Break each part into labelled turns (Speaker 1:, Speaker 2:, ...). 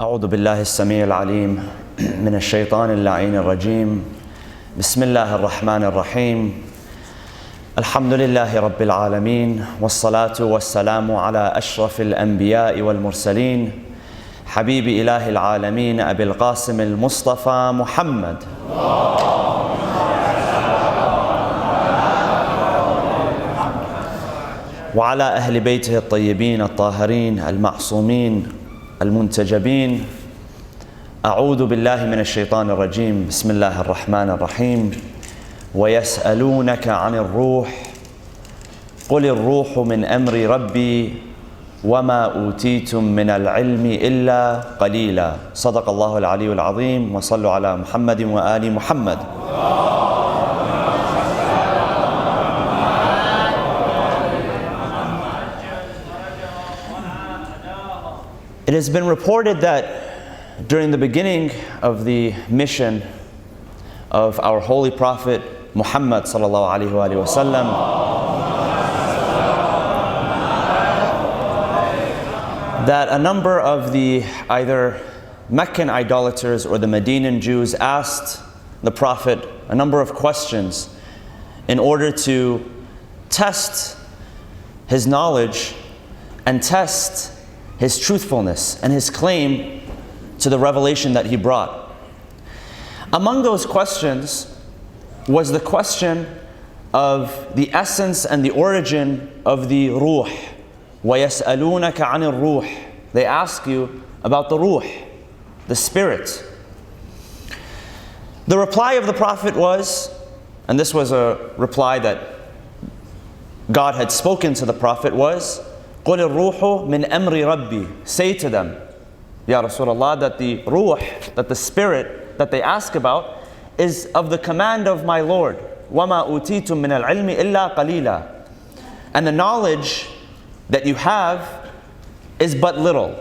Speaker 1: أعوذ بالله السميع العليم من الشيطان اللعين الرجيم. بسم الله الرحمن الرحيم. الحمد لله رب العالمين، والصلاة والسلام على أشرف الأنبياء والمرسلين، حبيب إله العالمين أبي القاسم المصطفى محمد. وعلى أهل بيته الطيبين الطاهرين المعصومين المنتجبين. أعوذ بالله من الشيطان الرجيم. بسم الله الرحمن الرحيم. ويسألونك عن الروح قل الروح من أمر ربي وما أوتيتم من العلم إلا قليلا. صدق الله العلي العظيم. وصلوا على محمد وآل محمد. It has been reported that during the beginning of the mission of our holy prophet Muhammad sallallahu alaihi wasallam, that a number of the either Meccan idolaters or the Medinan Jews asked the prophet a number of questions in order to test his knowledge and test his truthfulness and his claim to the revelation that he brought. Among those questions was the question of the essence and the origin of the ruh. وَيَسْأَلُونَكَ عَنِ الروح. They ask you about the ruh, the spirit. The reply of the prophet was, and this was a reply that God had spoken to the prophet, was, قُلِ الروح مِنْ أَمْرِ رَبِّي. Say to them, Ya Rasulullah, that the ruh, that the spirit that they ask about is of the command of my Lord. وَمَا أُوتِيتُم مِنَ الْعِلْمِ إِلَّا قَلِيلًا. And the knowledge that you have is but little.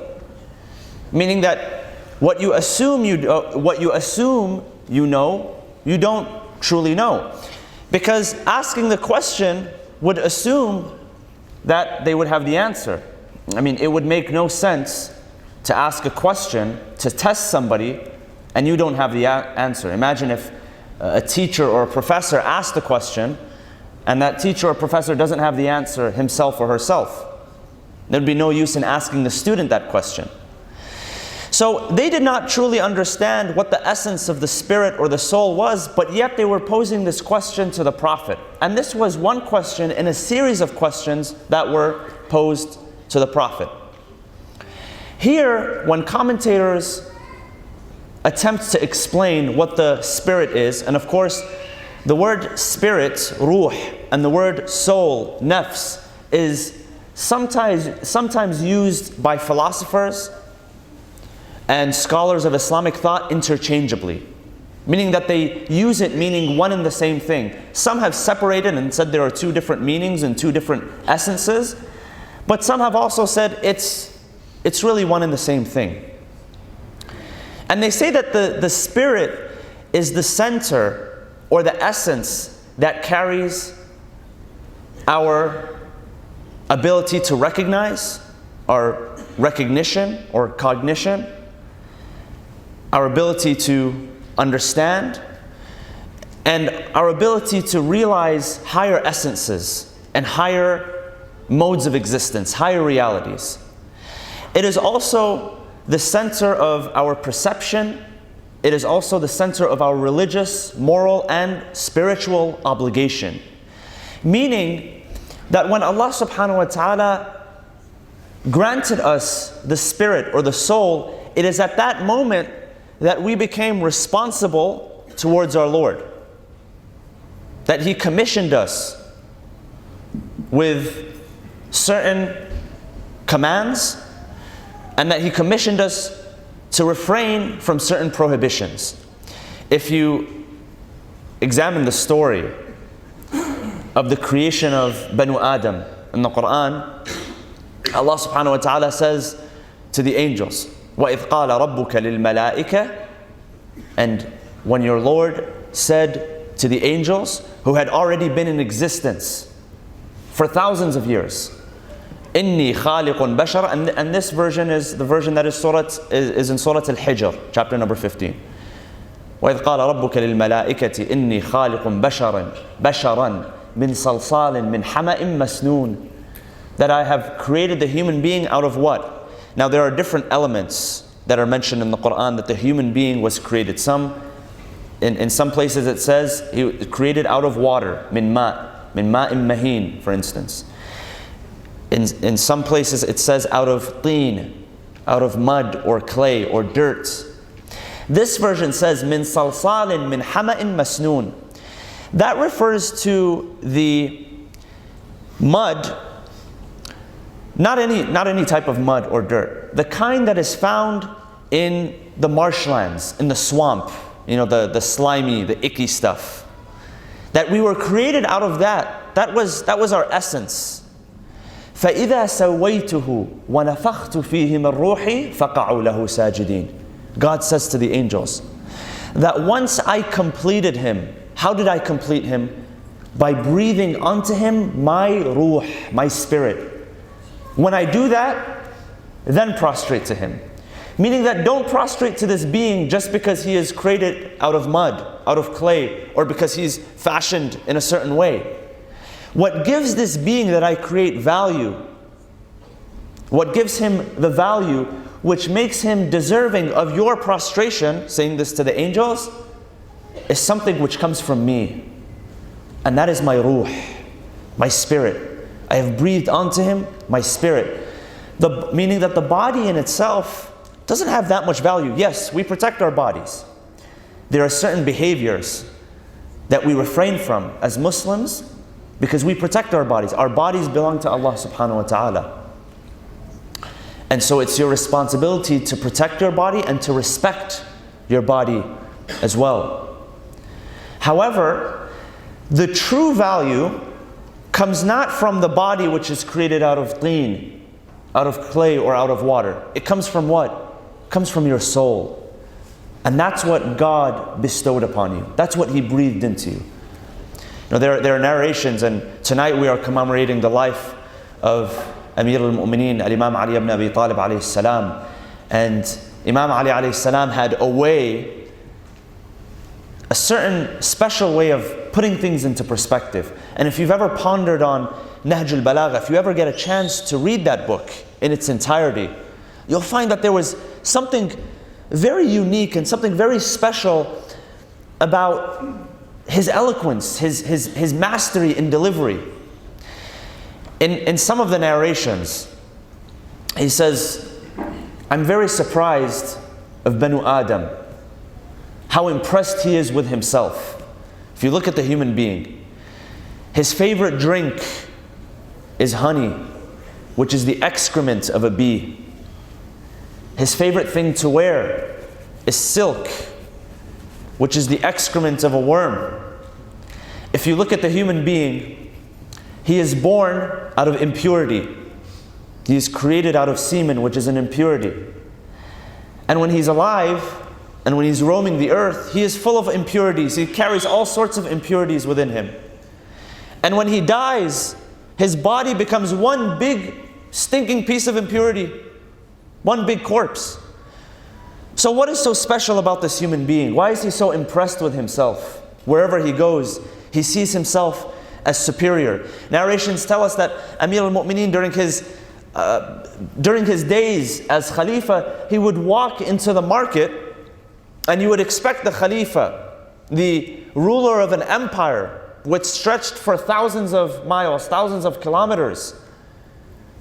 Speaker 1: Meaning that what you assume you know, you don't truly know. Because asking the question would assume that they would have the answer. I mean, it would make no sense to ask a question to test somebody and you don't have the answer. Imagine if a teacher or a professor asked a question and that teacher or professor doesn't have the answer himself or herself. There'd be no use in asking the student that question. So they did not truly understand what the essence of the spirit or the soul was, but yet they were posing this question to the prophet. And this was one question in a series of questions that were posed to the prophet. Here, when commentators attempt to explain what the spirit is, and of course the word spirit, ruh, and the word soul, nafs, is sometimes used by philosophers and scholars of Islamic thought interchangeably, meaning that they use it meaning one and the same thing. Some have separated and said there are two different meanings and two different essences, but some have also said it's really one and the same thing. And they say that the spirit is the center or the essence that carries our ability to recognize, our recognition or cognition, our ability to understand, and our ability to realize higher essences and higher modes of existence, higher realities. It is also the center of our perception. It is also the center of our religious, moral, and spiritual obligation. Meaning that when Allah subhanahu wa ta'ala granted us the spirit or the soul, it is at that moment that we became responsible towards our Lord. That He commissioned us with certain commands, and that He commissioned us to refrain from certain prohibitions. If you examine the story of the creation of Banu Adam in the Quran, Allah subhanahu wa ta'ala says to the angels, وَإِذْ قَالَ رَبُّكَ لِلْمَلَائِكَةِ. And when your Lord said to the angels who had already been in existence for thousands of years, إِنِّي خَالِقٌ بَشَرًا, and this version is the version that is in Surah Al-Hijr, chapter number 15. وَإِذْ قَالَ رَبُّكَ لِلْمَلَائِكَةِ إِنِّي خَالِقٌ بَشَرًا مِنْ صَلْصَالٍ مِنْ حَمَإٍ مَسْنُونٍ. That I have created the human being out of what? Now there are different elements that are mentioned in the Quran that the human being was created. In some places it says he was created out of water, min ma'in mahin, for instance. In some places it says out of teen, out of mud or clay or dirt. This version says min salsalin min hama'in masnoon. That refers to the mud, not any type of mud or dirt. The kind that is found in the marshlands, in the swamp, the slimy, the icky stuff. That we were created out of that. That was our essence. فَإِذَا سَوَّيْتُهُ وَنَفَخْتُ فِيهِ مِنْ رُوحِي فَقَعُوا لَهُ سَاجِدِينَ. God says to the angels that once I completed him, how did I complete him? By breathing onto him my ruh, my spirit. When I do that, then prostrate to him. Meaning that don't prostrate to this being just because he is created out of mud, out of clay, or because he's fashioned in a certain way. What gives this being that I create value, what gives him the value which makes him deserving of your prostration, saying this to the angels, is something which comes from me. And that is my ruh, my spirit. I have breathed onto him my spirit. Meaning that the body in itself doesn't have that much value. Yes, we protect our bodies. There are certain behaviors that we refrain from as Muslims because we protect our bodies. Our bodies belong to Allah subhanahu wa ta'ala. And so it's your responsibility to protect your body and to respect your body as well. However, the true value comes not from the body which is created out of teen, out of clay or out of water. It comes from what? It comes from your soul. And that's what God bestowed upon you. That's what He breathed into you. There are narrations, and tonight we are commemorating the life of Amir al-Mu'mineen, Al-Imam Ali ibn Abi Talib alayhi salam. And Imam Ali alayhi salam had a certain special way of putting things into perspective. And if you've ever pondered on Nahj al-Balagha, if you ever get a chance to read that book in its entirety, you'll find that there was something very unique and something very special about his eloquence, his mastery in delivery. In some of the narrations, he says, I'm very surprised of Banu Adam, how impressed he is with himself. If you look at the human being, his favorite drink is honey, which is the excrement of a bee. His favorite thing to wear is silk, which is the excrement of a worm. If you look at the human being, he is born out of impurity. He is created out of semen, which is an impurity. And when he's alive, and when he's roaming the earth, he is full of impurities. He carries all sorts of impurities within him. And when he dies, his body becomes one big stinking piece of impurity, one big corpse. So what is so special about this human being? Why is he so impressed with himself? Wherever he goes, he sees himself as superior. Narrations tell us that Amir al-Mu'mineen during his days as Khalifa, he would walk into the market and you would expect the Khalifa, the ruler of an empire which stretched for thousands of miles, thousands of kilometers,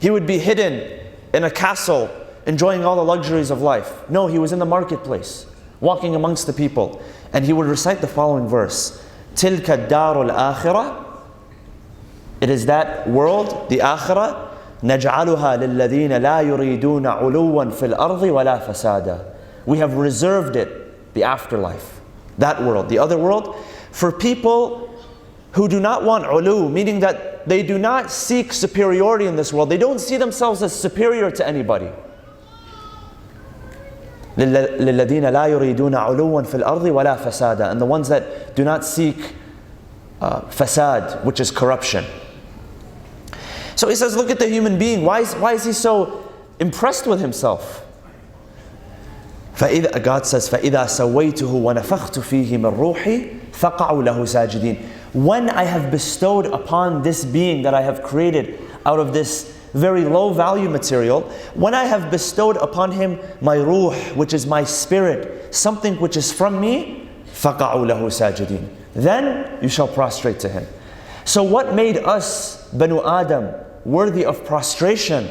Speaker 1: he would be hidden in a castle enjoying all the luxuries of life. No, he was in the marketplace, walking amongst the people. And he would recite the following verse, تِلْكَ الدَّارُ الْآخِرَةِ. It is that world, the akhirah, نَجْعَلُهَا لِلَّذِينَ لَا يُرِيدُونَ عُلُوًّا فِي الْأَرْضِ وَلَا فَسَادًا. We have reserved it, the afterlife, that world, the other world, for people who do not want ulu, meaning that they do not seek superiority in this world. They don't see themselves as superior to anybody. لِلَّذِينَ لَا يُرِيدُونَ عُلُوًّا فِي الْأَرْضِ وَلَا فَسَادًا. And the ones that do not seek fasad, which is corruption. So he says, look at the human being. Why is he so impressed with himself? God says, فَإِذَا سَوَّيْتُهُ وَنَفَخْتُ فِيهِ مِنْ رُوحِي فَقَعُوا لَهُ سَاجِدِينَ. When I have bestowed upon this being that I have created out of this very low value material, when I have bestowed upon him my ruh, which is my spirit, something which is from me, فَقَعُوا لَهُ سَاجِدِينَ. Then you shall prostrate to him. So what made us, Banu Adam, worthy of prostration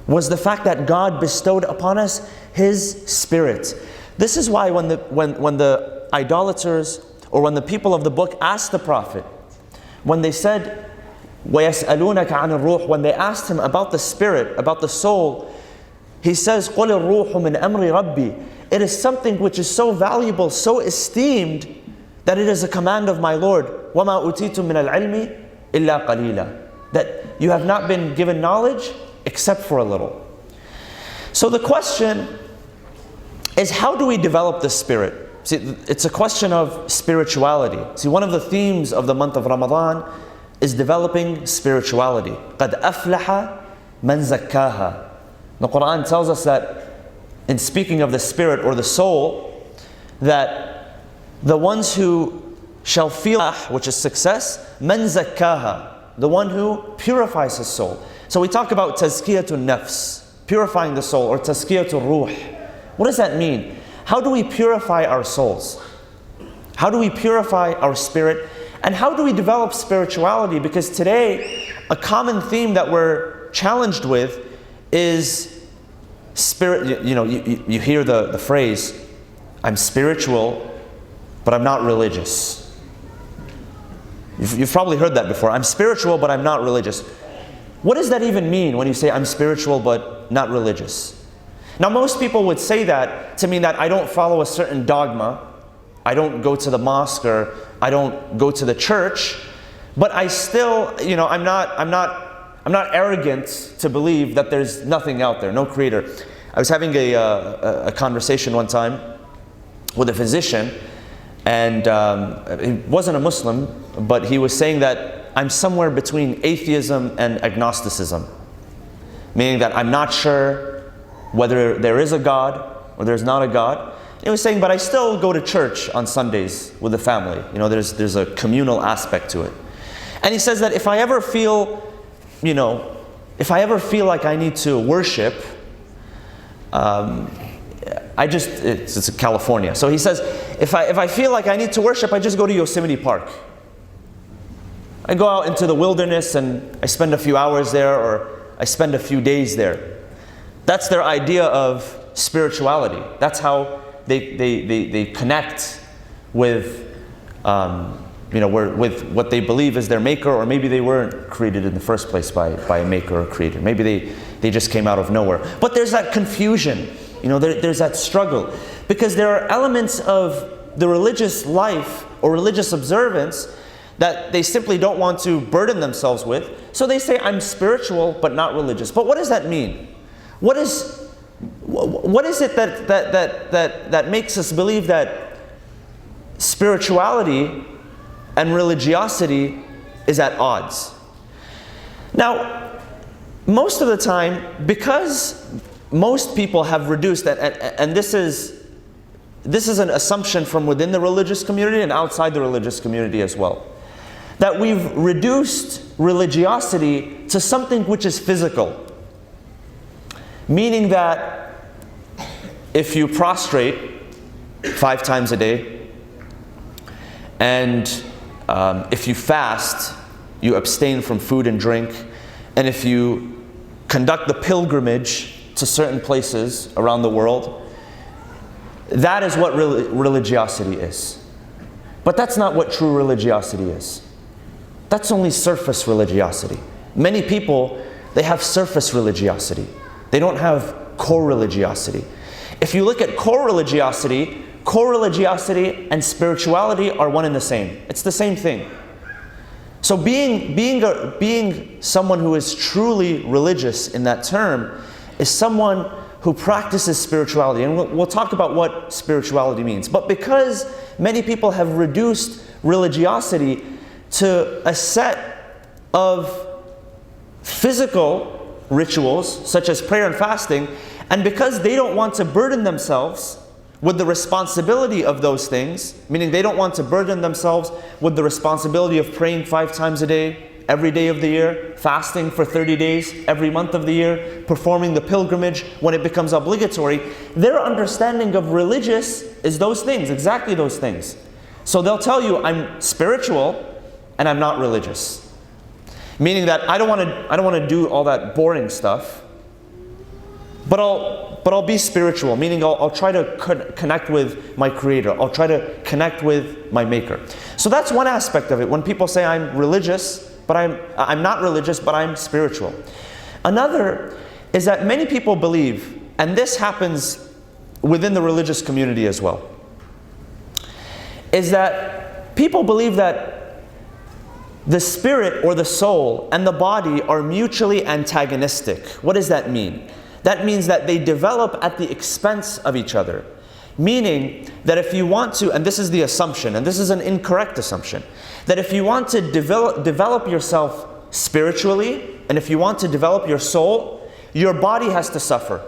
Speaker 1: was the fact that God bestowed upon us His Spirit. This is why when the idolaters, or when the people of the book asked the Prophet, when they said, وَيَسْأَلُونَكَ عَنِ الرُّوحِ, when they asked him about the spirit, about the soul, he says, قُلِ الرُّوحُ مِنْ أَمْرِ رَبِّي. It is something which is so valuable, so esteemed, that it is a command of my Lord. وَمَا أُوتِيتُم مِنَ الْعِلْمِ إِلَّا قَلِيلًا. That you have not been given knowledge except for a little. So the question is, how do we develop the spirit? See, it's a question of spirituality. See, one of the themes of the month of Ramadan is developing spirituality. قَدْ أَفْلَحَ مَنْ زَكَّاهَا. The Quran tells us that, in speaking of the spirit or the soul, that the ones who shall feel, which is success, مَنْ زَكَّاهَا, the one who purifies his soul. So we talk about tazkiyatun nafs, purifying the soul, or tazkiyatun ruh. What does that mean? How do we purify our souls? How do we purify our spirit? And how do we develop spirituality? Because today, a common theme that we're challenged with is spirit. You hear the phrase, I'm spiritual, but I'm not religious. You've probably heard that before. I'm spiritual, but I'm not religious. What does that even mean when you say I'm spiritual, but not religious? Now, most people would say that to mean that I don't follow a certain dogma, I don't go to the mosque, or I don't go to the church, but I still, I'm not arrogant to believe that there's nothing out there, no creator. I was having a conversation one time with a physician, and he wasn't a Muslim, but he was saying that I'm somewhere between atheism and agnosticism, meaning that I'm not sure whether there is a God or there's not a God. He was saying, but I still go to church on Sundays with the family. There's a communal aspect to it. And he says that if I ever feel like I need to worship, it's in California. So he says, if I feel like I need to worship, I just go to Yosemite Park. I go out into the wilderness and I spend a few hours there, or I spend a few days there. That's their idea of spirituality. That's how they connect with with what they believe is their maker, or maybe they weren't created in the first place by a maker or creator. Maybe they just came out of nowhere. But there's that confusion. There's that struggle, because there are elements of the religious life or religious observance that they simply don't want to burden themselves with. So they say, I'm spiritual but not religious. But what does that mean? What is it that makes us believe that spirituality and religiosity is at odds? Now, most of the time, because most people have reduced, and this is an assumption from within the religious community and outside the religious community as well, that we've reduced religiosity to something which is physical. Meaning that if you prostrate 5 times a day, and if you fast, you abstain from food and drink, and if you conduct the pilgrimage to certain places around the world, that is what religiosity is. But that's not what true religiosity is. That's only surface religiosity. Many people, they have surface religiosity. They don't have core religiosity. If you look at core religiosity and spirituality are one and the same. It's the same thing. So being someone who is truly religious in that term is someone who practices spirituality. And we'll talk about what spirituality means. But because many people have reduced religiosity to a set of physical rituals such as prayer and fasting, and because they don't want to burden themselves with the responsibility of those things, meaning they don't want to burden themselves with the responsibility of praying 5 times a day, every day of the year, fasting for 30 days, every month of the year, performing the pilgrimage when it becomes obligatory. Their understanding of religious is those things, exactly those things. So they'll tell you, I'm spiritual and I'm not religious. Meaning that I don't want to do all that boring stuff, but I'll be spiritual, meaning I'll try to connect with my Creator. I'll try to connect with my Maker. So that's one aspect of it. When people say I'm religious, but I'm not religious, but I'm spiritual. Another is that many people believe, and this happens within the religious community as well, is that people believe that the spirit or the soul and the body are mutually antagonistic. What does that mean? That means that they develop at the expense of each other. Meaning that if you want to, and this is the assumption, and this is an incorrect assumption, that if you want to develop yourself spiritually, and if you want to develop your soul, your body has to suffer.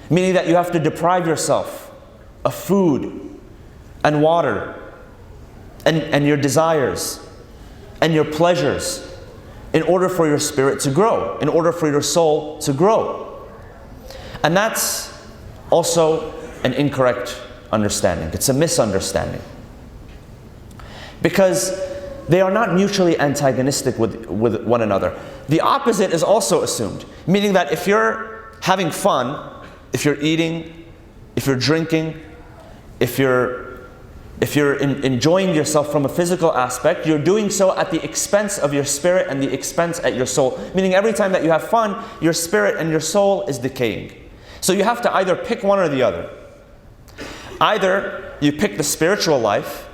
Speaker 1: Meaning that you have to deprive yourself of food and water and your desires and your pleasures in order for your spirit to grow, in order for your soul to grow. And that's also an incorrect understanding. It's a misunderstanding. Because they are not mutually antagonistic with one another. The opposite is also assumed. Meaning that if you're having fun, if you're eating, if you're drinking, if you're enjoying yourself from a physical aspect, you're doing so at the expense of your spirit and the expense at your soul. Meaning every time that you have fun, your spirit and your soul is decaying. So you have to either pick one or the other. Either you pick the spiritual life,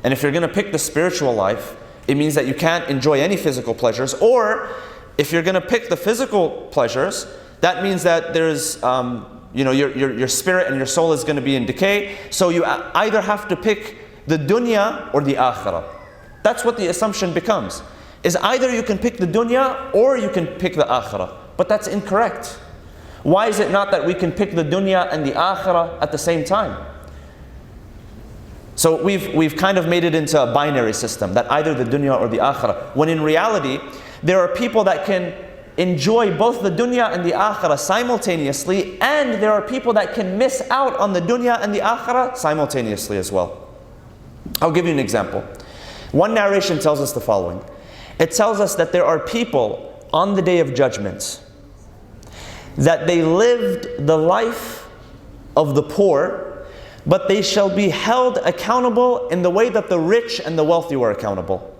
Speaker 1: and if you're going to pick the spiritual life, it means that you can't enjoy any physical pleasures. Or if you're going to pick the physical pleasures, that means that there's your spirit and your soul is going to be in decay. So you either have to pick the dunya or the akhirah. That's what the assumption becomes. Is either you can pick the dunya or you can pick the akhirah. But that's incorrect. Why is it not that we can pick the dunya and the akhirah at the same time? So we've kind of made it into a binary system, that either the dunya or the akhirah. When in reality, there are people that can enjoy both the dunya and the akhirah simultaneously, and there are people that can miss out on the dunya and the akhirah simultaneously as well. I'll give you an example. One narration tells us the following. It tells us that there are people on the Day of Judgment that they lived the life of the poor, but they shall be held accountable in the way that the rich and the wealthy were accountable.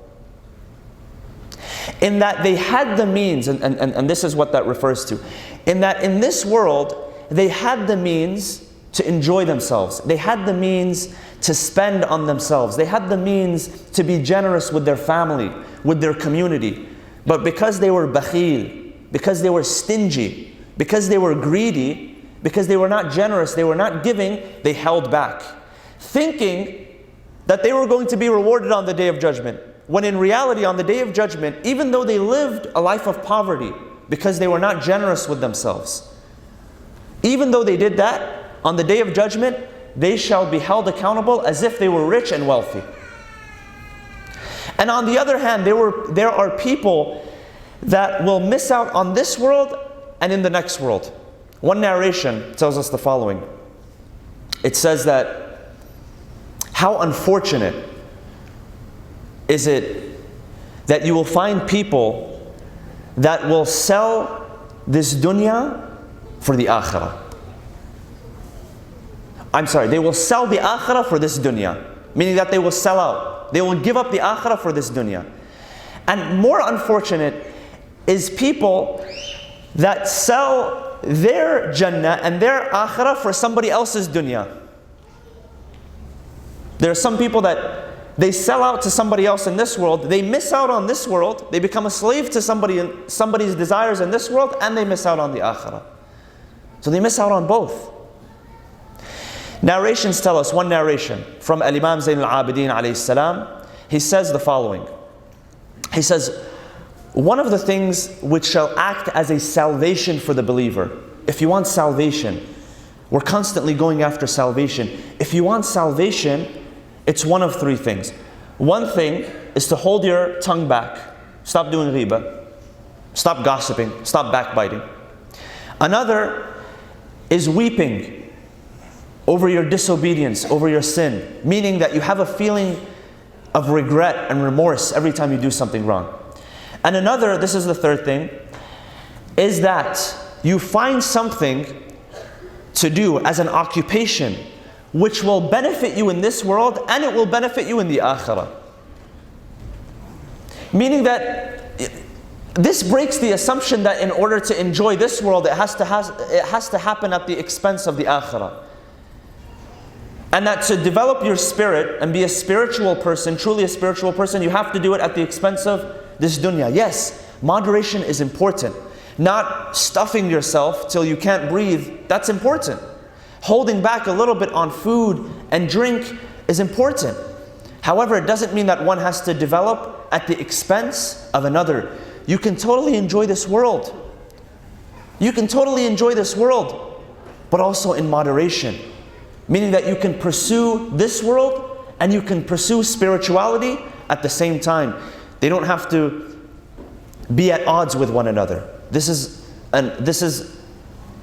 Speaker 1: In that they had the means, and this is what that refers to, in that in this world, they had the means to enjoy themselves. They had the means to spend on themselves. They had the means to be generous with their family, with their community. But because they were bakhil, because they were stingy, because they were greedy, because they were not generous, they were not giving, they held back, thinking that they were going to be rewarded on the Day of Judgment. When in reality, on the Day of Judgment, even though they lived a life of poverty because they were not generous with themselves, even though they did that, on the Day of Judgment, they shall be held accountable as if they were rich and wealthy. And on the other hand, there are people that will miss out on this world and in the next world. One narration tells us the following. It says that, how unfortunate is it that you will find people that will sell this dunya for the akhirah. I'm sorry, they will sell the akhirah for this dunya. Meaning that they will sell out. They will give up the akhirah for this dunya. And more unfortunate is people that sell their Jannah and their akhirah for somebody else's dunya. There are some people that they sell out to somebody else in this world, they miss out on this world, they become a slave to somebody's desires in this world, and they miss out on the akhirah. So they miss out on both. Narrations tell us, one narration from Al-Imam Zayn al-Abidin alayhi salam, he says the following. He says, one of the things which shall act as a salvation for the believer. If you want salvation, we're constantly going after salvation. If you want salvation, it's one of three things. One thing is to hold your tongue back. Stop doing ghibah. Stop gossiping. Stop backbiting. Another is weeping over your disobedience, over your sin. Meaning that you have a feeling of regret and remorse every time you do something wrong. And another, this is the third thing, is that you find something to do as an occupation which will benefit you in this world and it will benefit you in the akhirah. Meaning that this breaks the assumption that in order to enjoy this world it has to happen at the expense of the akhirah. And that to develop your spirit and be a spiritual person, truly a spiritual person, you have to do it at the expense of this dunya. Yes, moderation is important. Not stuffing yourself till you can't breathe, that's important. Holding back a little bit on food and drink is important. However, it doesn't mean that one has to develop at the expense of another. You can totally enjoy this world. You can totally enjoy this world, but also in moderation. Meaning that you can pursue this world and you can pursue spirituality at the same time. They don't have to be at odds with one another. This is an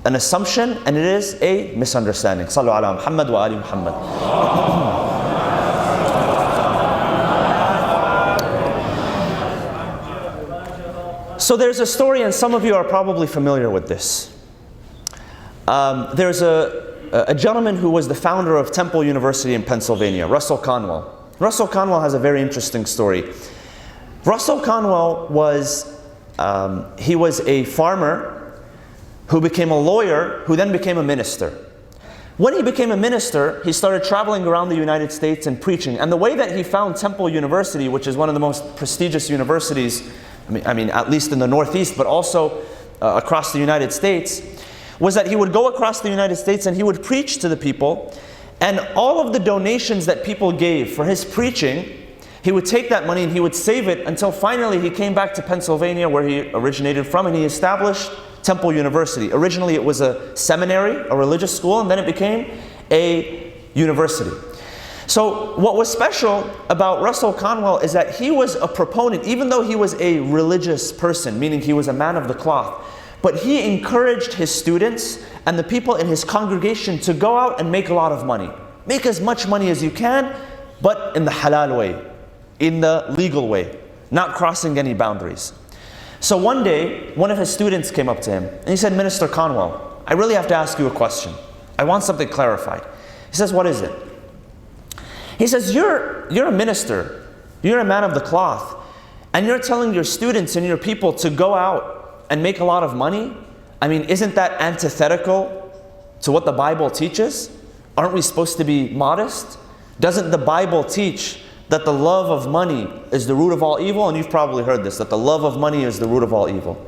Speaker 1: assumption and it is a misunderstanding. Sallu ala Muhammad wa ali Muhammad. So there's a story, and some of you are probably familiar with this. There's a gentleman who was the founder of Temple University in Pennsylvania, Russell Conwell. Russell Conwell has a very interesting story. Russell Conwell was a farmer who became a lawyer, who then became a minister. When he became a minister, he started traveling around the United States and preaching. And the way that he found Temple University, which is one of the most prestigious universities, I mean at least in the Northeast, but also across the United States, was that he would go across the United States and he would preach to the people, and all of the donations that people gave for his preaching, he would take that money and he would save it until finally he came back to Pennsylvania, where he originated from, and he established Temple University. Originally it was a seminary, a religious school, and then it became a university. So what was special about Russell Conwell is that he was a proponent, even though he was a religious person, meaning he was a man of the cloth, but he encouraged his students and the people in his congregation to go out and make a lot of money. Make as much money as you can, but in the halal way, in the legal way, not crossing any boundaries. So one day, one of his students came up to him and he said, "Minister Conwell, I really have to ask you a question. I want something clarified." He says, "What is it?" He says, you're a minister, you're a man of the cloth, and you're telling your students and your people to go out and make a lot of money? I mean, isn't that antithetical to what the Bible teaches? Aren't we supposed to be modest? Doesn't the Bible teach that the love of money is the root of all evil? And you've probably heard this, that the love of money is the root of all evil.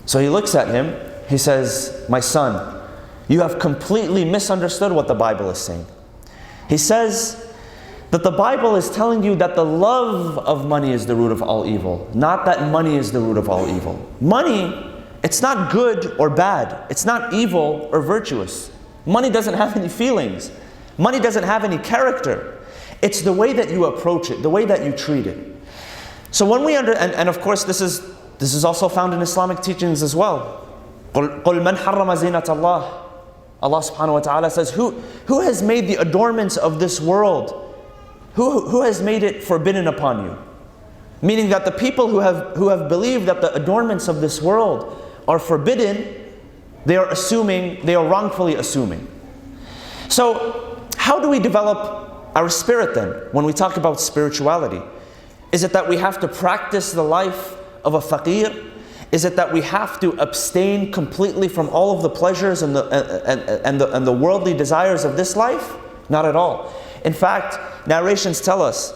Speaker 1: So he looks at him, he says, "My son, you have completely misunderstood what the Bible is saying." He says that the Bible is telling you that the love of money is the root of all evil, not that money is the root of all evil. Money, it's not good or bad. It's not evil or virtuous. Money doesn't have any feelings. Money doesn't have any character. It's the way that you approach it, the way that you treat it. So when we and of course this is also found in Islamic teachings as well. قُلْ مَنْ حَرَّمَ زِينَةَ اللَّهِ. Allah subhanahu wa ta'ala says, who has made the adornments of this world? Who has made it forbidden upon you? Meaning that the people who have believed that the adornments of this world are forbidden, they are wrongfully assuming. So how do we develop our spirit then when we talk about spirituality? Is it that we have to practice the life of a faqir? Is it that we have to abstain completely from all of the pleasures and the worldly desires of this life? Not at all. In fact, narrations tell us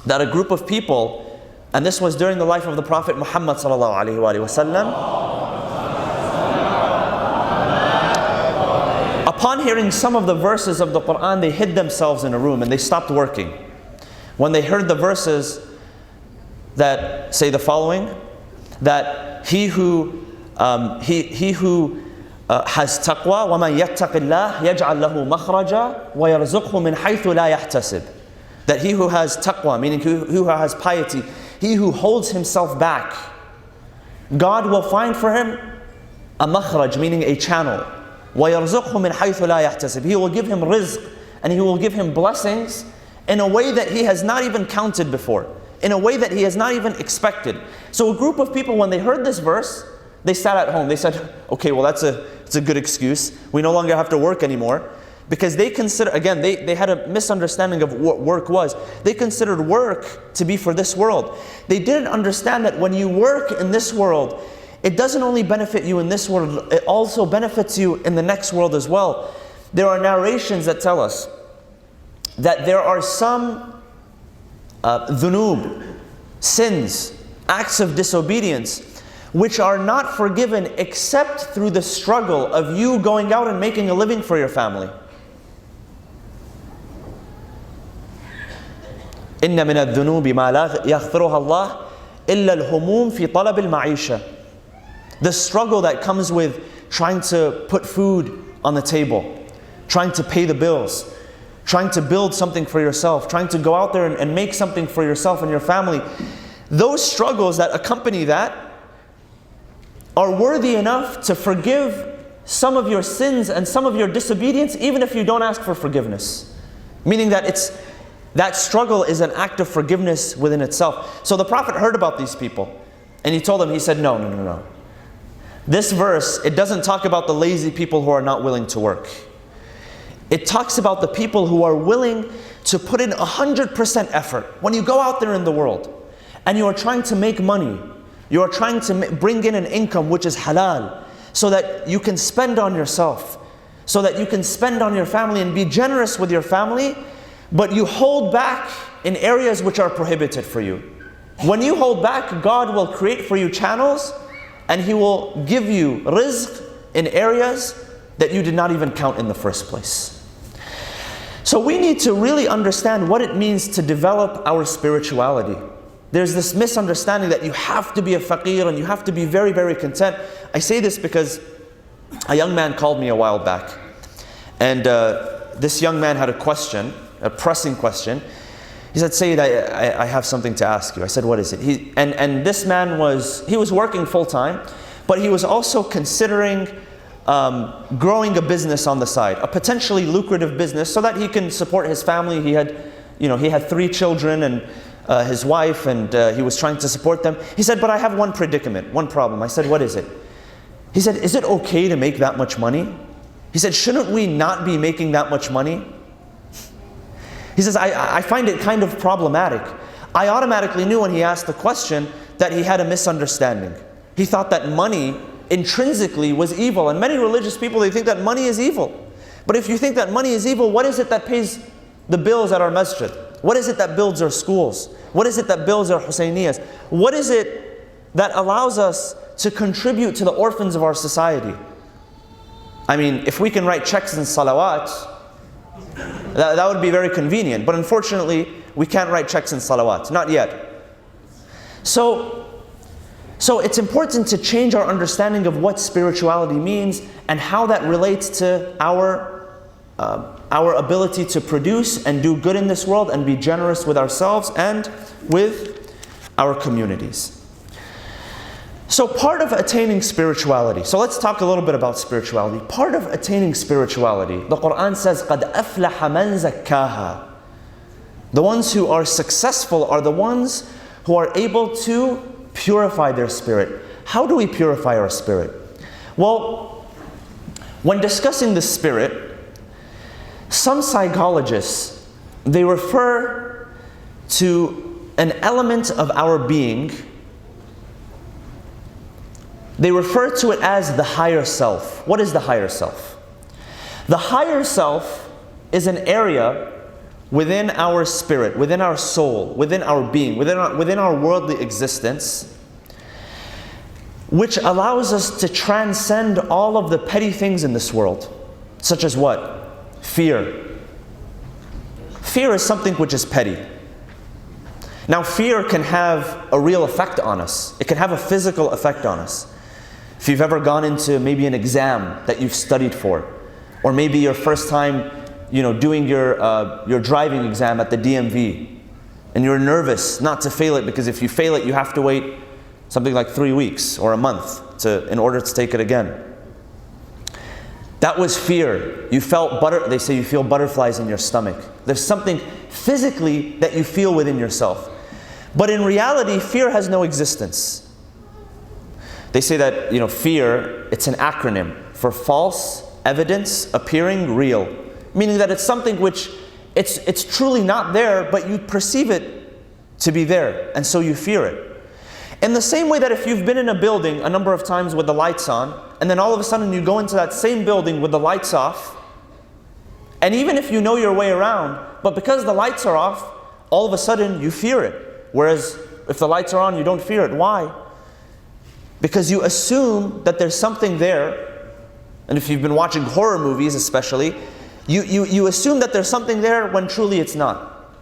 Speaker 1: that a group of people, and this was during the life of the Prophet Muhammad sallallahu alaihi wasallam, upon hearing some of the verses of the Quran, they hid themselves in a room and they stopped working. When they heard the verses, that say the following, that he who has taqwa, وَمَنْ يَتَّقِ اللَّهِ يَجْعَلْ لَهُ مَخْرَجًا وَيَرْزُقْهُ مِنْ حَيْثُ لَا يَحْتَسِبُ. That he who has taqwa, meaning who has piety, he who holds himself back, God will find for him a makhraj, meaning a channel. وَيَرْزُقْهُ مِنْ حَيْثُ لَا يَحْتَسِبُ. He will give him rizq, and he will give him blessings in a way that he has not even counted before, in a way that he has not even expected. So a group of people, when they heard this verse, they sat at home. They said, okay, well it's a good excuse. We no longer have to work anymore. Because they consider, again, they had a misunderstanding of what work was. They considered work to be for this world. They didn't understand that when you work in this world, it doesn't only benefit you in this world, it also benefits you in the next world as well. There are narrations that tell us that there are some dhunub, sins, acts of disobedience, which are not forgiven except through the struggle of you going out and making a living for your family. إن من الذنوب ما لا يغفرها الله إلا الهموم في طلب المعيشة. The struggle that comes with trying to put food on the table, trying to pay the bills, trying to build something for yourself, trying to go out there and make something for yourself and your family. Those struggles that accompany that are worthy enough to forgive some of your sins and some of your disobedience, even if you don't ask for forgiveness. Meaning that struggle is an act of forgiveness within itself. So the Prophet heard about these people, and he told them, he said, no. This verse, it doesn't talk about the lazy people who are not willing to work. It talks about the people who are willing to put in 100% effort. When you go out there in the world, and you are trying to make money, you are trying to bring in an income which is halal, so that you can spend on yourself, so that you can spend on your family and be generous with your family, but you hold back in areas which are prohibited for you. When you hold back, God will create for you channels, and He will give you rizq in areas that you did not even count in the first place. So we need to really understand what it means to develop our spirituality. There's this misunderstanding that you have to be a faqir and you have to be very, very content. I say this because a young man called me a while back, and this young man had a question, a pressing question. He said, Sayyid, I have something to ask you. I said, what is it? And this man was working full time, but he was also considering growing a business on the side, a potentially lucrative business, so that he can support his family. He had 3 children and his wife, and he was trying to support them. He said, but I have one predicament, one problem. I said, what is it? He said, is it okay to make that much money? He said, shouldn't we not be making that much money? He says, I find it kind of problematic. I automatically knew when he asked the question that he had a misunderstanding. He thought that money intrinsically was evil. And many religious people, they think that money is evil. But if you think that money is evil, what is it that pays the bills at our masjid? What is it that builds our schools? What is it that builds our Husayniyas? What is it that allows us to contribute to the orphans of our society? I mean, if we can write checks and salawat, that would be very convenient. But unfortunately, we can't write checks and salawat, not yet. So it's important to change our understanding of what spirituality means and how that relates to our ability to produce and do good in this world and be generous with ourselves and with our communities. So part of attaining spirituality, so let's talk a little bit about spirituality. Part of attaining spirituality, the Quran says, قَدْ أَفْلَحَ مَنْ زَكَّاهَا. The ones who are successful are the ones who are able to purify their spirit. How do we purify our spirit? Well, when discussing the spirit, some psychologists, they refer to an element of our being. They refer to it as the higher self. What is the higher self? The higher self is an area within our spirit, within our soul, within our being, within our worldly existence, which allows us to transcend all of the petty things in this world. Such as what? Fear. Fear is something which is petty. Now, fear can have a real effect on us. It can have a physical effect on us. If you've ever gone into maybe an exam that you've studied for, or maybe your first time, doing your driving exam at the DMV, and you're nervous not to fail it, because if you fail it, you have to wait something like 3 weeks or a month in order to take it again. That was fear. You felt they say you feel butterflies in your stomach. There's something physically that you feel within yourself. But in reality, fear has no existence. They say that, fear, it's an acronym for false evidence appearing real. Meaning that it's something which, it's truly not there, but you perceive it to be there, and so you fear it. In the same way that if you've been in a building a number of times with the lights on, and then all of a sudden you go into that same building with the lights off, and even if you know your way around, but because the lights are off, all of a sudden you fear it. Whereas if the lights are on, you don't fear it. Why? Because you assume that there's something there, and if you've been watching horror movies especially, you assume that there's something there when truly it's not.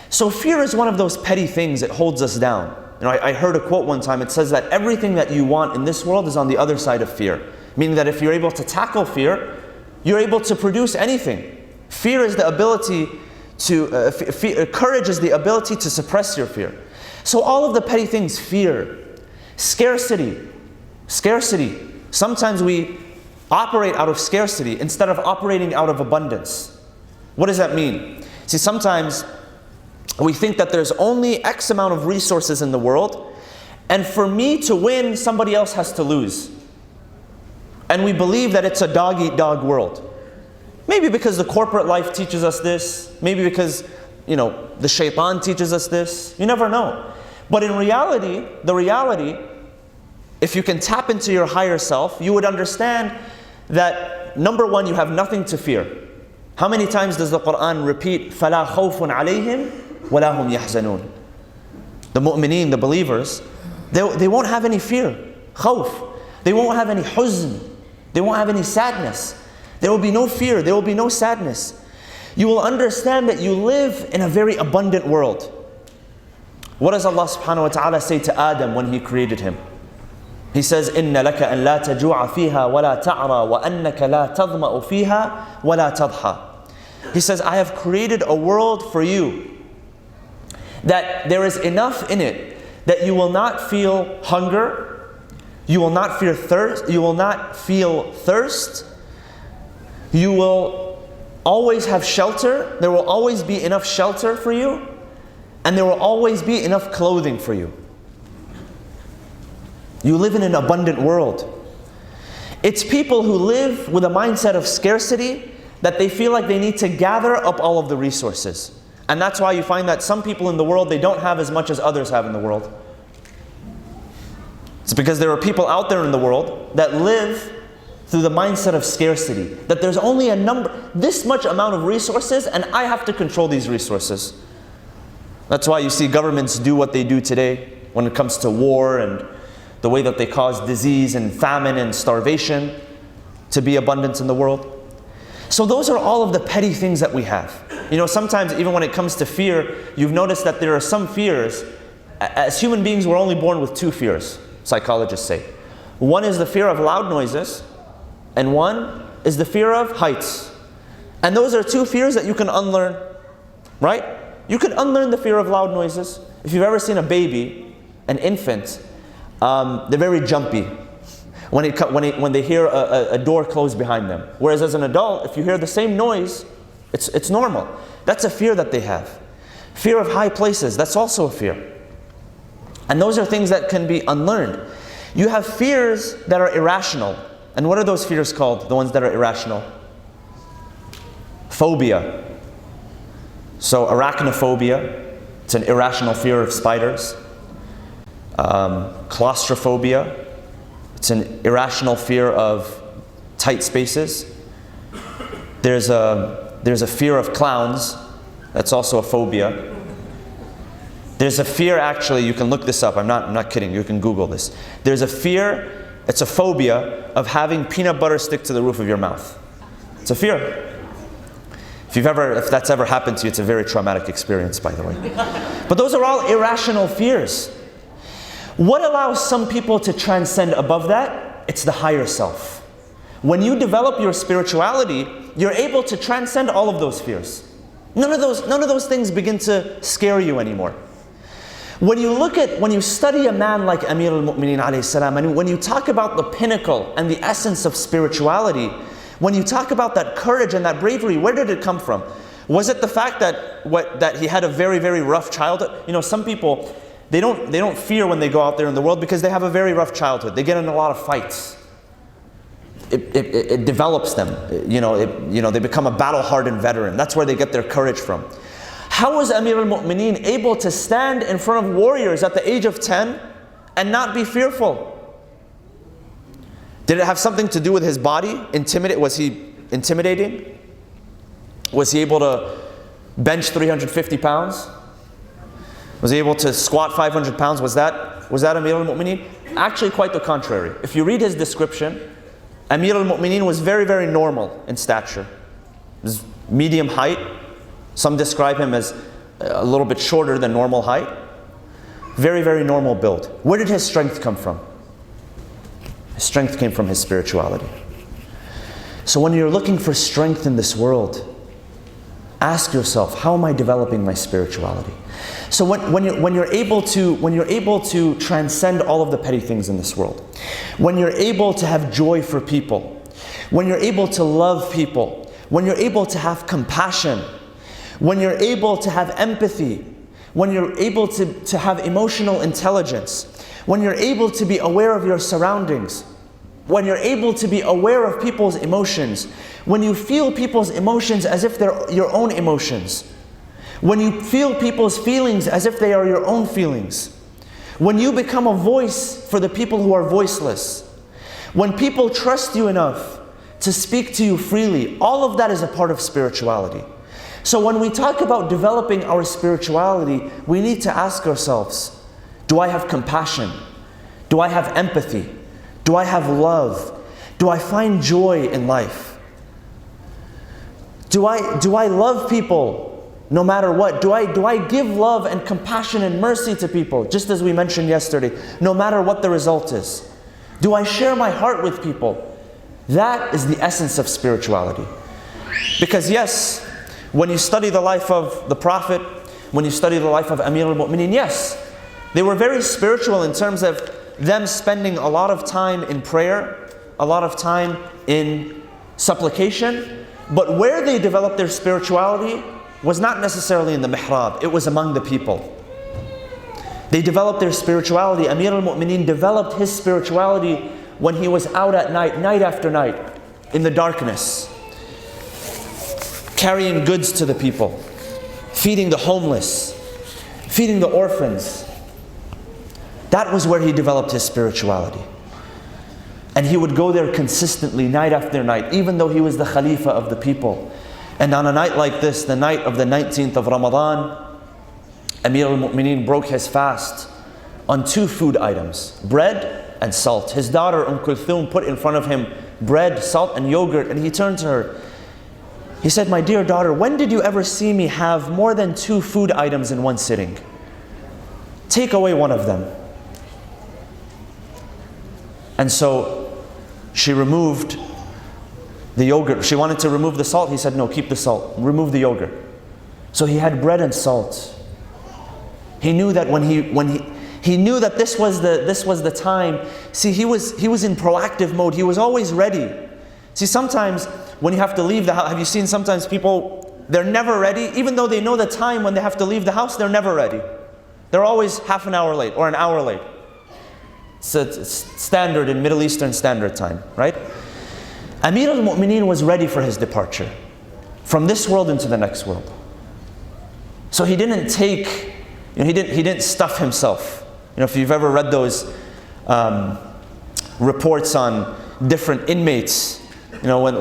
Speaker 1: So fear is one of those petty things that holds us down. I heard a quote one time. It says that everything that you want in this world is on the other side of fear. Meaning that if you're able to tackle fear, you're able to produce anything. Fear is the ability to, courage is the ability to suppress your fear. So all of the petty things, fear, scarcity. Sometimes we operate out of scarcity instead of operating out of abundance. What does that mean? See, sometimes we think that there's only X amount of resources in the world, and for me to win, somebody else has to lose. And we believe that it's a dog-eat-dog world. Maybe because the corporate life teaches us this, maybe because, the shaitan teaches us this, you never know. But in reality, if you can tap into your higher self, you would understand that, number one, you have nothing to fear. How many times does the Quran repeat, فَلَا خَوْفٌ عَلَيْهِمْ وَلَا هُمْ يَحْزَنُونَ? The mu'mineen, the believers, they won't have any fear, khawf. They won't have any huzn. They won't have any sadness. There will be no fear, there will be no sadness. You will understand that you live in a very abundant world. What does Allah subhanahu wa ta'ala say to Adam when He created him? He says, إِنَّ لَكَ أَن لَا تَجُوعَ فِيهَا وَلَا تَعْرَى وَأَنَّكَ لَا تَظْمَأُ فِيهَا وَلَا تَضْحَى. He says, I have created a world for you that there is enough in it that you will not feel hunger, you will not feel thirst, you will always have shelter, there will always be enough shelter for you, and there will always be enough clothing for you. You live in an abundant world. It's people who live with a mindset of scarcity that they feel like they need to gather up all of the resources. And that's why you find that some people in the world, they don't have as much as others have in the world. It's because there are people out there in the world that live through the mindset of scarcity. That there's only this much amount of resources, and I have to control these resources. That's why you see governments do what they do today when it comes to war and the way that they cause disease and famine and starvation to be abundant in the world. So those are all of the petty things that we have. Sometimes even when it comes to fear, you've noticed that there are some fears. As human beings, we're only born with two fears, psychologists say. One is the fear of loud noises, and one is the fear of heights. And those are two fears that you can unlearn, right? You can unlearn the fear of loud noises. If you've ever seen a baby, an infant, they're very jumpy when they hear a door close behind them. Whereas as an adult, if you hear the same noise, it's normal. That's a fear that they have. Fear of high places, that's also a fear. And those are things that can be unlearned. You have fears that are irrational. And what are those fears called, the ones that are irrational? Phobia. So arachnophobia, it's an irrational fear of spiders. Claustrophobia, it's an irrational fear of tight spaces. There's a fear of clowns, that's also a phobia. There's a fear, actually, you can look this up, I'm not kidding, you can Google this. There's a fear, it's a phobia of having peanut butter stick to the roof of your mouth. It's a fear. If that's ever happened to you, it's a very traumatic experience, by the way. But those are all irrational fears. What allows some people to transcend above that? It's the higher self. When you develop your spirituality, you're able to transcend all of those fears. None of those things begin to scare you anymore. When you study a man like Amir al-Mu'mineen alayhi salam, and when you talk about the pinnacle and the essence of spirituality, when you talk about that courage and that bravery, where did it come from? Was it the fact that he had a very, very rough childhood? You know, some people, they don't fear when they go out there in the world because they have a very rough childhood. They get in a lot of fights. It develops them. They become a battle-hardened veteran. That's where they get their courage from. How was Amir al-Mu'mineen able to stand in front of warriors at the age of 10 and not be fearful? Did it have something to do with his body? Was he intimidating? Was he able to bench 350 pounds? Was he able to squat 500 pounds? Was that Amir al-Mu'mineen? Actually, quite the contrary. If you read his description, Amir al-Mu'mineen was very, very normal in stature. He was medium height. Some describe him as a little bit shorter than normal height. Very, very normal build. Where did his strength come from? His strength came from his spirituality. So when you're looking for strength in this world, ask yourself, how am I developing my spirituality? So when you're able to transcend all of the petty things in this world, when you're able to have joy for people, when you're able to love people, when you're able to have compassion, when you're able to have empathy, when you're able to have emotional intelligence, when you're able to be aware of your surroundings, when you're able to be aware of people's emotions, when you feel people's emotions as if they're your own emotions, when you feel people's feelings as if they are your own feelings, when you become a voice for the people who are voiceless, when people trust you enough to speak to you freely, all of that is a part of spirituality. So when we talk about developing our spirituality, we need to ask ourselves, do I have compassion? Do I have empathy? Do I have love? Do I find joy in life? Do I love people no matter what? Do I give love and compassion and mercy to people, just as we mentioned yesterday, no matter what the result is? Do I share my heart with people? That is the essence of spirituality. Because yes, when you study the life of the Prophet, when you study the life of Amir al-Mu'mineen, yes, they were very spiritual in terms of them spending a lot of time in prayer, a lot of time in supplication. But where they developed their spirituality was not necessarily in the mihrab, it was among the people. They developed their spirituality. Amir al-Mu'mineen developed his spirituality when he was out at night, night after night, in the darkness, carrying goods to the people, feeding the homeless, feeding the orphans. That was where he developed his spirituality. And he would go there consistently, night after night, even though he was the Khalifa of the people. And on a night like this, the night of the 19th of Ramadan, Amir al-Mu'mineen broke his fast on 2 food items, bread and salt. His daughter Kulthum put in front of him bread, salt and yogurt, and he turned to her. He said, "My dear daughter, when did you ever see me have more than 2 food items in one sitting? Take away one of them." And so she removed the yogurt. She wanted to remove the salt. He said, "No, keep the salt. Remove the yogurt." So he had bread and salt. He knew that he knew that this was the time. See, he was in proactive mode. He was always ready. See, sometimes when you have to leave the house, have you seen sometimes people, they're never ready, even though they know the time when they have to leave the house, they're never ready. They're always half an hour late or an hour late. It's standard in Middle Eastern Standard Time, right? Amir al-Mu'mineen was ready for his departure from this world into the next world. So he didn't take, he didn't stuff himself. If you've ever read those reports on different inmates, when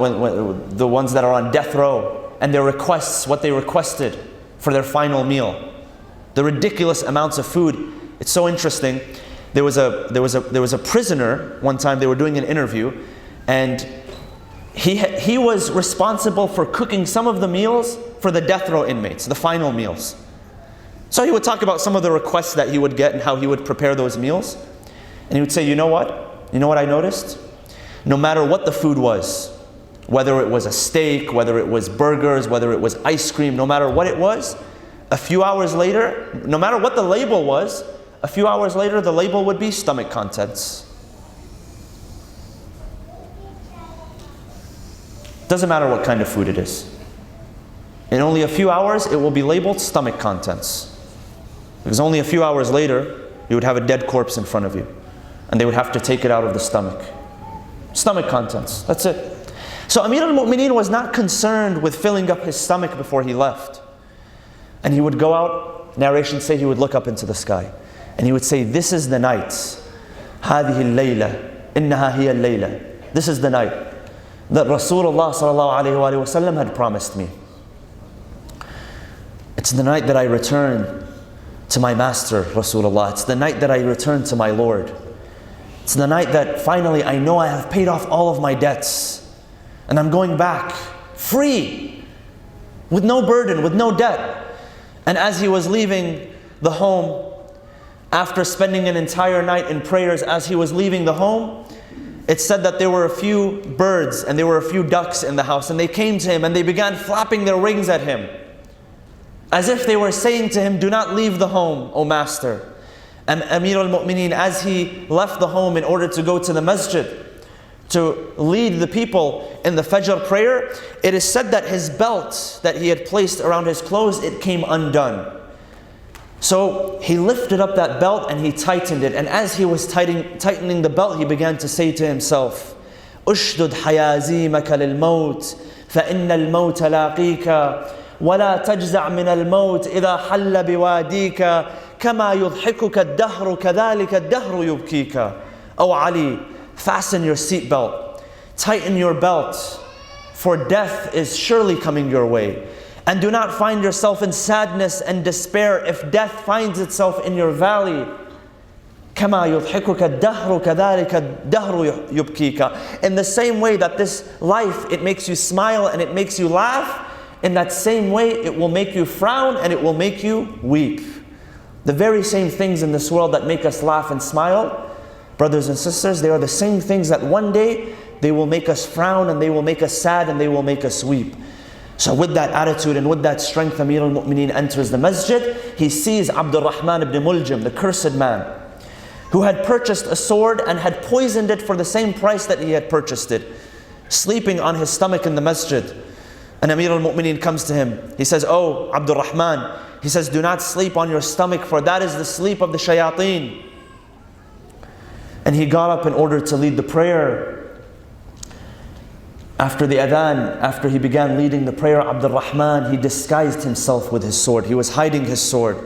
Speaker 1: the ones that are on death row, and their requests, what they requested for their final meal, the ridiculous amounts of food. It's so interesting. There was a prisoner one time. They were doing an interview, and he was responsible for cooking some of the meals for the death row inmates, the final meals. So he would talk about some of the requests that he would get and how he would prepare those meals. And he would say, you know what? You know what I noticed? No matter what the food was, whether it was a steak, whether it was burgers, whether it was ice cream, no matter what it was, a few hours later, no matter what the label was, a few hours later the label would be stomach contents. Doesn't matter what kind of food it is. In only a few hours it will be labeled stomach contents. Because only a few hours later you would have a dead corpse in front of you and they would have to take it out of the stomach. Stomach contents, that's it. So Amir al-Mu'mineen was not concerned with filling up his stomach before he left. And he would go out, narrations say he would look up into the sky and he would say, this is the night. هذه الليلة إنها هي الليلة. This is the night that Rasulullah sallallahu alayhi wa sallam had promised me. It's the night that I return to my master, Rasulullah. It's the night that I return to my Lord. It's the night that finally I know I have paid off all of my debts and I'm going back free, with no burden, with no debt. And as he was leaving the home, after spending an entire night in prayers, as he was leaving the home, it said that there were a few birds and there were a few ducks in the house, and they came to him and they began flapping their wings at him, as if they were saying to him, do not leave the home, O Master. And Amir al-Mu'mineen, as he left the home in order to go to the masjid to lead the people in the Fajr prayer, it is said that his belt that he had placed around his clothes, it came undone. So he lifted up that belt and he tightened it. And as he was tightening the belt, he began to say to himself, "Ushdud hayazimaka lil-maut, fa-inna al-maut laqika, ولا تجزع من الموت إذا حل بواديك كما يضحكك الدهر كذلك الدهر يبكيك." O Ali, fasten your seatbelt, tighten your belt, for death is surely coming your way. And do not find yourself in sadness and despair if death finds itself in your valley. كما يضحكك الدهر كذلك الدهر يبكيك. In the same way that this life, it makes you smile and it makes you laugh, in that same way it will make you frown and it will make you weep. The very same things in this world that make us laugh and smile, brothers and sisters, they are the same things that one day they will make us frown and they will make us sad and they will make us weep. So with that attitude and with that strength, Amir al-Mu'mineen enters the masjid. He sees Abdul Rahman ibn Muljam, the cursed man, who had purchased a sword and had poisoned it for the same price that he had purchased it, sleeping on his stomach in the masjid. And Amir al-Mu'mineen comes to him. He says, "Oh, Abdul Rahman," he says, "do not sleep on your stomach, for that is the sleep of the shayateen." And he got up in order to lead the prayer. After the adhan, after he began leading the prayer, Abdul Rahman, he disguised himself with his sword. He was hiding his sword.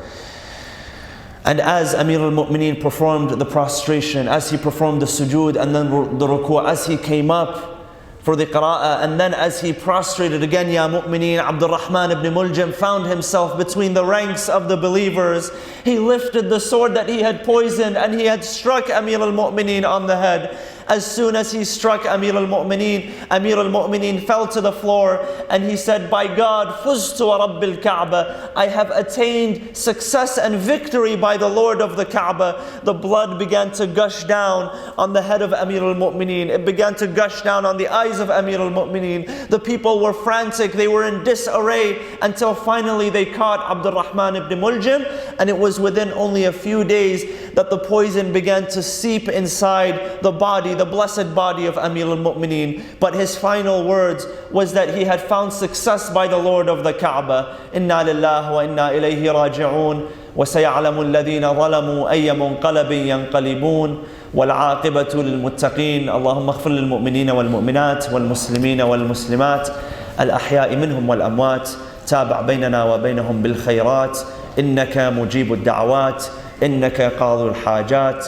Speaker 1: And as Amir al-Mu'mineen performed the prostration, as he performed the sujood and then the ruku', as he came up for the qira'ah, and then as he prostrated again, Ya Mu'mineen, Abdul Rahman ibn Muljam found himself between the ranks of the believers. He lifted the sword that he had poisoned and he had struck Amir al-Mu'mineen on the head. As soon as he struck Amir al-Mu'mineen fell to the floor and he said, "By God, fuztu wa Rabbil Kaaba, I have attained success and victory by the Lord of the Kaaba." The blood began to gush down on the head of Amir al-Mu'mineen. It began to gush down on the eyes of Amir al-Mu'mineen. The people were frantic, they were in disarray, until finally they caught Abdul Rahman ibn Muljam, and it was within only a few days that the poison began to seep inside the body, the blessed body of Amir al-Mu'mineen. But his final words was that he had found success by the Lord of the Kaaba. Inna lillahi wa inna ilayhi raji'un. وسيعلم الذين ظلموا أي منقلب ينقلبون والعاقبة للمتقين. اللهم اغفر للمؤمنين والمؤمنات والمسلمين والمسلمات الأحياء منهم والأموات. تابع بيننا وبينهم بالخيرات إنك مجيب الدعوات إنك قاضي الحاجات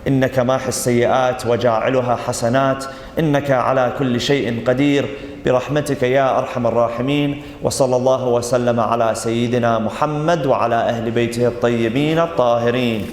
Speaker 1: إنك ماحي السيئات وجاعلها حسنات إنك على كل شيء قدير برحمتك يا أرحم الراحمين. وصلى الله وسلم على سيدنا محمد وعلى أهل بيته الطيبين الطاهرين.